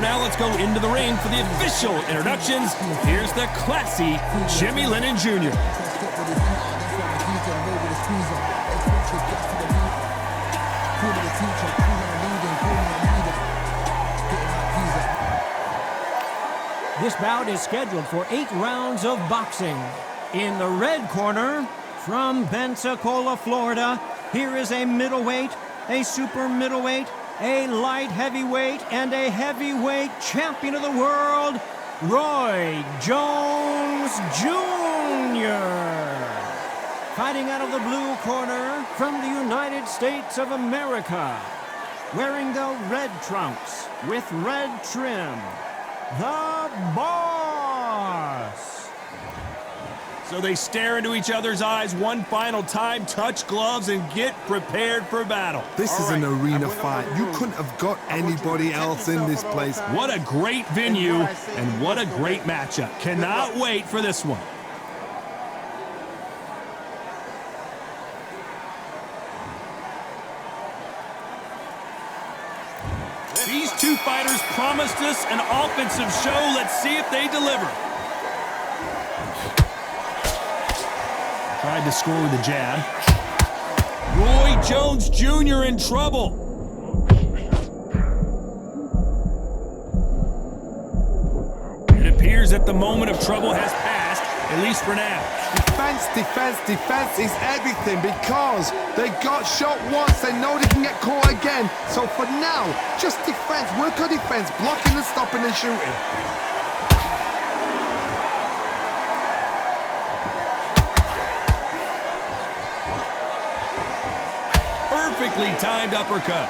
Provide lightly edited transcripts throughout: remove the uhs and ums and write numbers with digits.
now let's go into the ring for the official introductions. Here's the classy Jimmy Lennon Jr. This bout is scheduled for 8 rounds of boxing. In the red corner, from Pensacola, Florida, here is a middleweight, a super middleweight, a light heavyweight, and a heavyweight champion of the world, Roy Jones Jr. Fighting out of the blue corner, from the United States of America, wearing the red trunks with red trim, the Boss. So they stare into each other's eyes one final time, touch gloves, and get prepared for battle. This is an arena fight. You couldn't have got anybody else in this place. What a great venue, and what a great matchup. Cannot wait for this one. These two fighters promised us an offensive show. Let's see if they deliver. Tried to score with a jab. Roy Jones Jr. in trouble. It appears that the moment of trouble has passed, at least for now. Defense, defense, defense is everything because they got shot once. They know they can get caught again. So for now, just defense. Work on defense, blocking and stopping and shooting. Perfectly timed uppercut.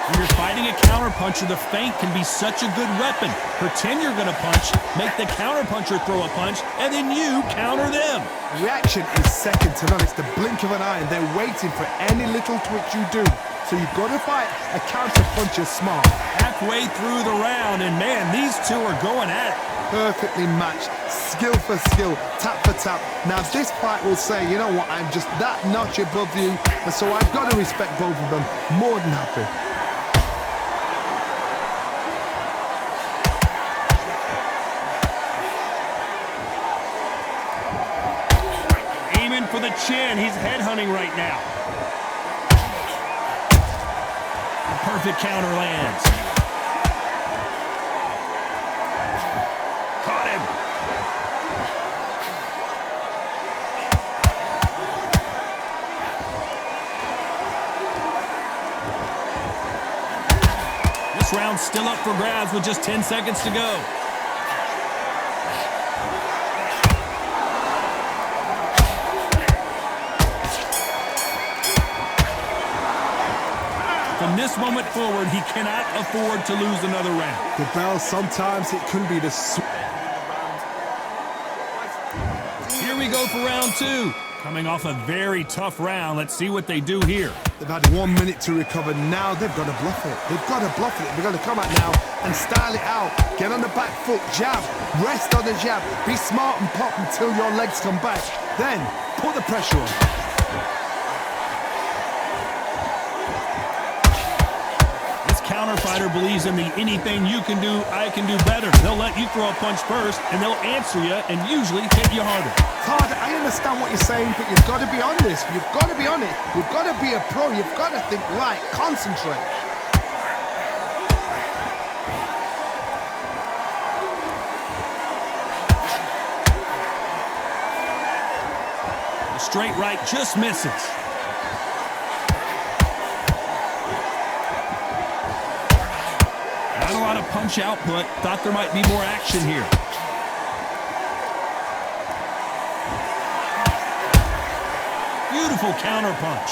When you're fighting a counterpuncher, the feint can be such a good weapon. Pretend you're going to punch, make the counterpuncher throw a punch, and then you counter them. Reaction is second to none. It's the blink of an eye, and they're waiting for any little twitch you do. So you've got to fight a counterpuncher smart. Halfway through the round, and man, these two are going at it. Perfectly matched, skill for skill, tap for tap. Now this fight will say, you know what, I'm just that notch above you, and so I've got to respect both of them. More than happy. Aiming for the chin, he's headhunting right now. A perfect counter lands. This round's still up for grabs with just 10 seconds to go. From this moment forward, he cannot afford to lose another round. The bell, sometimes it can be the... Here we go for round two. Coming off a very tough round, let's see what they do here. They've had 1 minute to recover. Now they've got to bluff it. They've got to bluff it. They've got to come out now and style it out. Get on the back foot, jab, rest on the jab. Be smart and pop until your legs come back. Then put the pressure on. Counter fighter believes in the anything you can do, I can do better. They'll let you throw a punch first, and they'll answer you and usually hit you harder. Todd, I understand what you're saying, but you've got to be on this. You've got to be on it. You've got to be a pro. You've got to think right. Concentrate. The straight right just misses. Not a lot of punch output. Thought there might be more action here. Beautiful counter punch.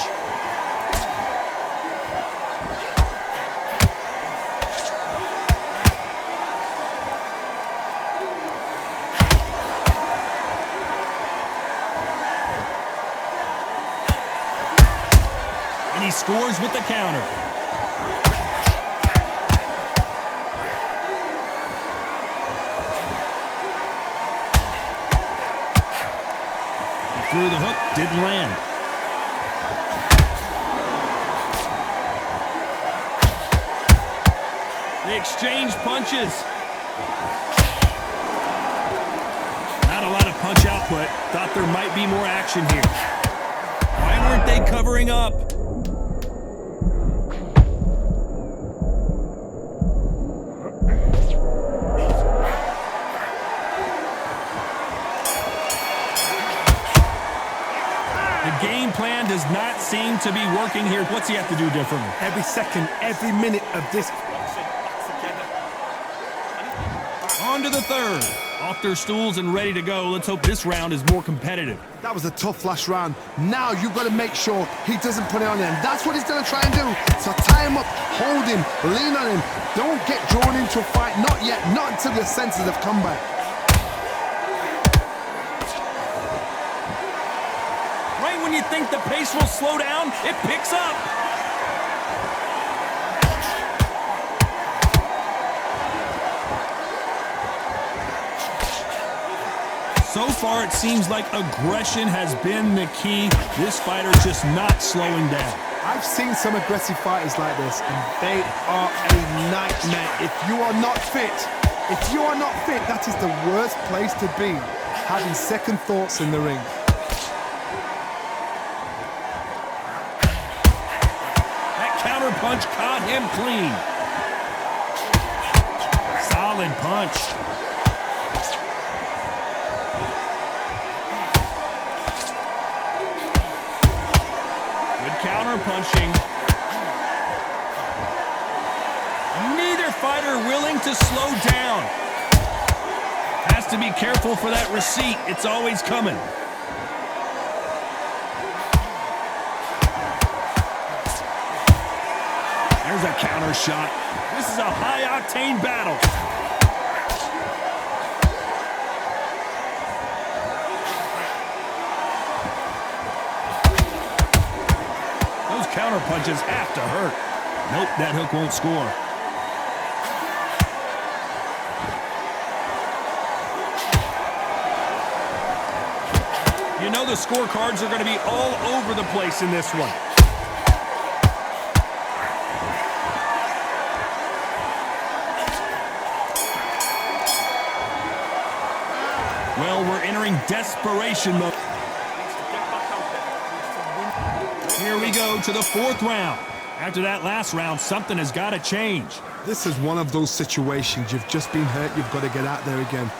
And he scores with the counter. Through the hook, didn't land. They exchange punches. Not a lot of punch output. Thought there might be more action here. Why weren't they covering up? The game plan does not seem to be working here. What's he have to do differently? Every second, every minute of this. On to the third. Off their stools and ready to go. Let's hope this round is more competitive. That was a tough last round. Now you've got to make sure he doesn't put it on him. That's what he's going to try and do. So tie him up, hold him, lean on him. Don't get drawn into a fight. Not yet. Not until your senses have come back. Right when you think the pace will slow down, it picks up. So far, it seems like aggression has been the key. This fighter just not slowing down. I've seen some aggressive fighters like this, and they are a nightmare. If you are not fit, that is the worst place to be, having second thoughts in the ring. That counter punch caught him clean. Solid punch. Counter punching. Neither fighter willing to slow down. Has to be careful for that receipt. It's always coming. There's a counter shot. This is a high-octane battle. Counter punches have to hurt. Nope, that hook won't score. You know the scorecards are going to be all over the place in this one. Well, we're entering desperation mode. Here we go to the fourth round. After that last round, something has got to change. This is one of those situations. You've just been hurt. You've got to get out there again.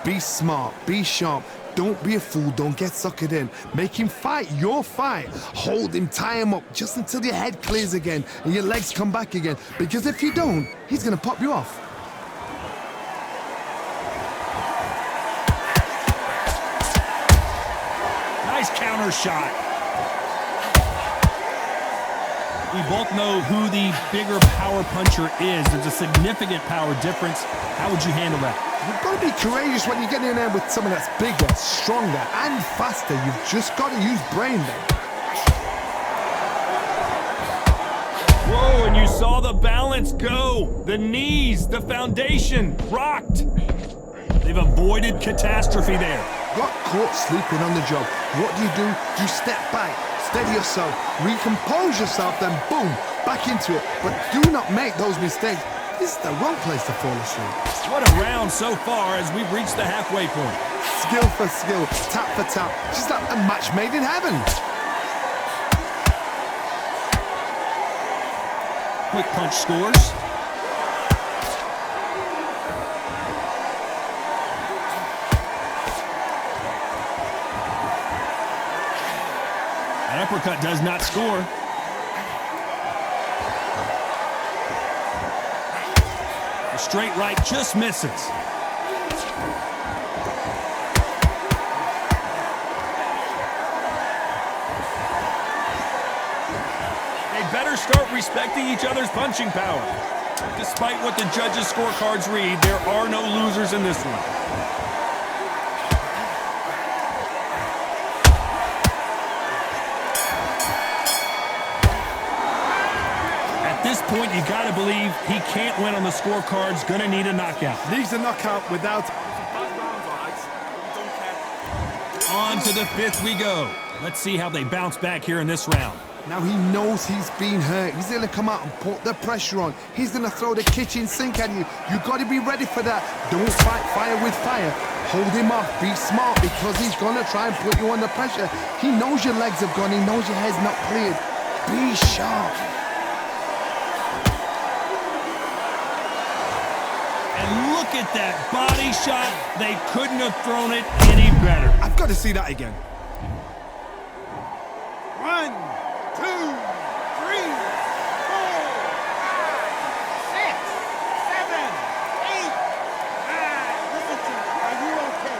Be smart. Be sharp. Don't be a fool. Don't get suckered in. Make him fight your fight. Hold him. Tie him up just until your head clears again and your legs come back again. Because if you don't, he's going to pop you off. Nice counter shot. We both know who the bigger power puncher is. There's a significant power difference. How would you handle that? You've got to be courageous when you get in there with someone that's bigger, stronger, and faster. You've just got to use brain then. Whoa, and you saw the balance go. The knees, the foundation, rocked. They've avoided catastrophe there. Got caught sleeping on the job. What do? You step back. Steady yourself, recompose yourself, then boom, back into it. But do not make those mistakes. This is the wrong place to fall asleep. What a round so far as we've reached the halfway point. Skill for skill, tap for tap. Just like a match made in heaven. Quick punch scores. An uppercut does not score. The straight right just misses. They better start respecting each other's punching power. Despite what the judges' scorecards read, there are no losers in this one. At this point, you gotta believe he can't win on the scorecards, gonna need a knockout. Needs a knockout without... On to the fifth we go. Let's see how they bounce back here in this round. Now he knows he's been hurt. He's going to come out and put the pressure on. He's going to throw the kitchen sink at you. You've got to be ready for that. Don't fight fire with fire. Hold him off. Be smart because he's going to try and put you under pressure. He knows your legs have gone. He knows your head's not cleared. Be sharp. And look at that body shot. They couldn't have thrown it any better. I've got to see that again. 1, 2, 3, 4, 5, 6, 7, 8, 9. Listen to me. Are you okay?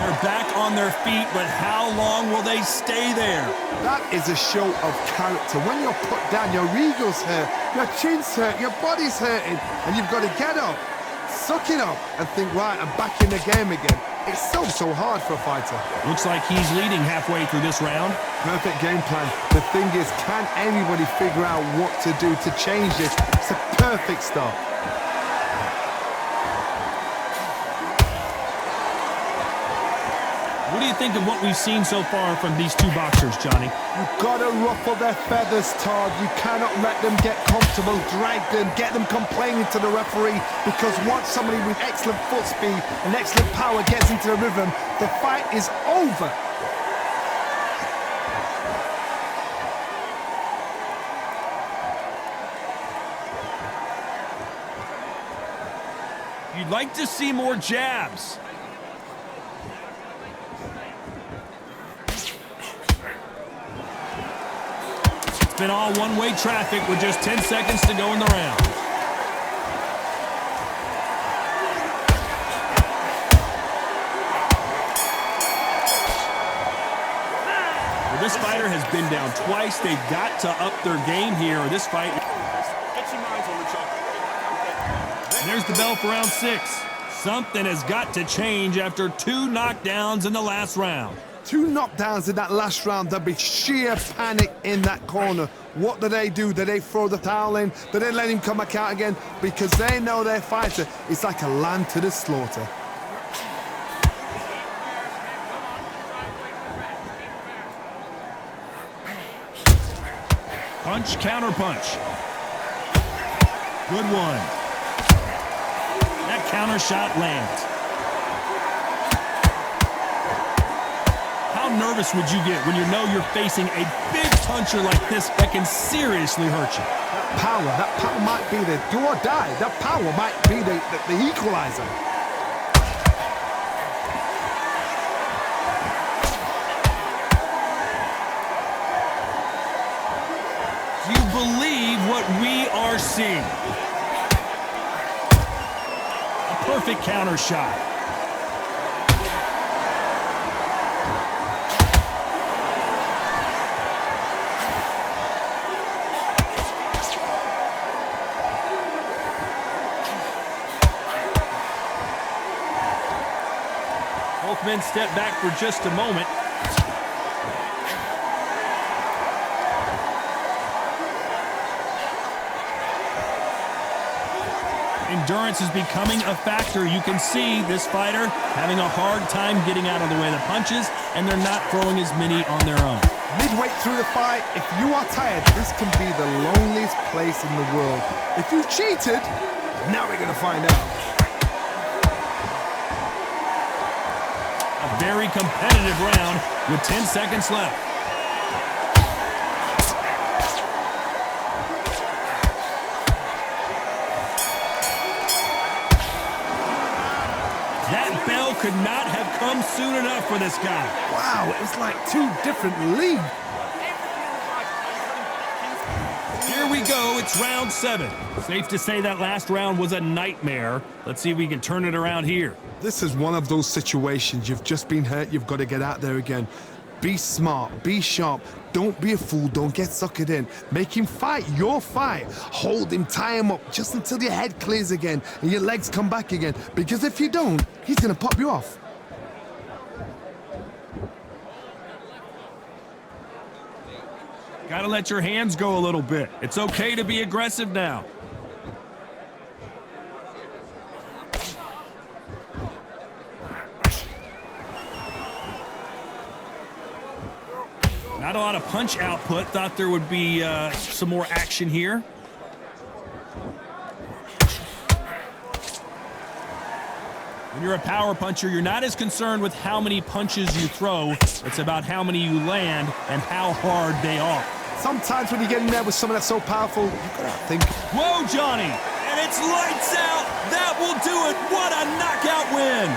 They're back on their feet, but how long will they stay there? That is a show of character. When you're put down, your ego's hurt, your chin's hurt, your body's hurting, and you've got to get up, suck it up, and think, right, I'm back in the game again. It's so hard for a fighter. Looks like he's leading halfway through this round. Perfect game plan. The thing is, can anybody figure out what to do to change this? It's a perfect start. What do you think of what we've seen so far from these two boxers, Johnny? You've got to ruffle their feathers, Todd. You cannot let them get comfortable, drag them, get them complaining to the referee, because once somebody with excellent foot speed and excellent power gets into the rhythm, the fight is over. You'd like to see more jabs. It's been all one-way traffic with just 10 seconds to go in the round. Well, this fighter has been down twice. They've got to up their game here, or this fight... There's the bell for round 6. Something has got to change after 2 knockdowns in the last round. 2 knockdowns in that last round. There'll be sheer panic in that corner. What do? Do they throw the towel in? Do they let him come back out again? Because they know their fighter is like a lamb to the slaughter. Punch, counter punch. Good one. That counter shot lands. How nervous would you get when you know you're facing a big puncher like this that can seriously hurt you? That power might be the do or die. That power might be the equalizer. Do you believe what we are seeing? Perfect counter shot. Both men step back for just a moment. Endurance is becoming a factor. You can see this fighter having a hard time getting out of the way of the punches, and they're not throwing as many on their own. Midway through the fight, if you are tired, this can be the loneliest place in the world. If you cheated, now we're going to find out. A very competitive round with 10 seconds left. That bell could not have come soon enough for this guy. Wow, it was like 2 different leagues. Here we go, it's round 7. Safe to say that last round was a nightmare. Let's see if we can turn it around here. This is one of those situations. You've just been hurt, you've got to get out there again. Be smart, be sharp, don't be a fool, don't get suckered in. Make him fight your fight. Hold him, tie him up, just until your head clears again and your legs come back again. Because if you don't, he's gonna pop you off. Gotta let your hands go a little bit. It's okay to be aggressive now. Not a lot of punch output. Thought there would be some more action here. When you're a power puncher, you're not as concerned with how many punches you throw. It's about how many you land and how hard they are. Sometimes when you get in there with someone that's so powerful, you've got to think. Whoa, Johnny! And it's lights out! That will do it! What a knockout win!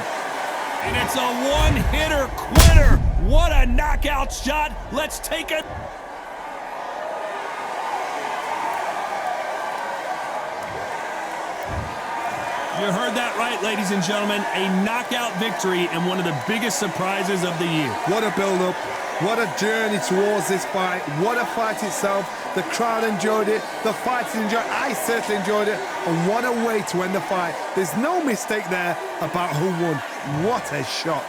And it's a one-hitter quitter! What a knockout shot! Let's take it! You heard that right, ladies and gentlemen. A knockout victory and one of the biggest surprises of the year. What a build-up. What a journey towards this fight. What a fight itself. The crowd enjoyed it. The fighters enjoyed it. I certainly enjoyed it. And what a way to end the fight. There's no mistake there about who won. What a shot.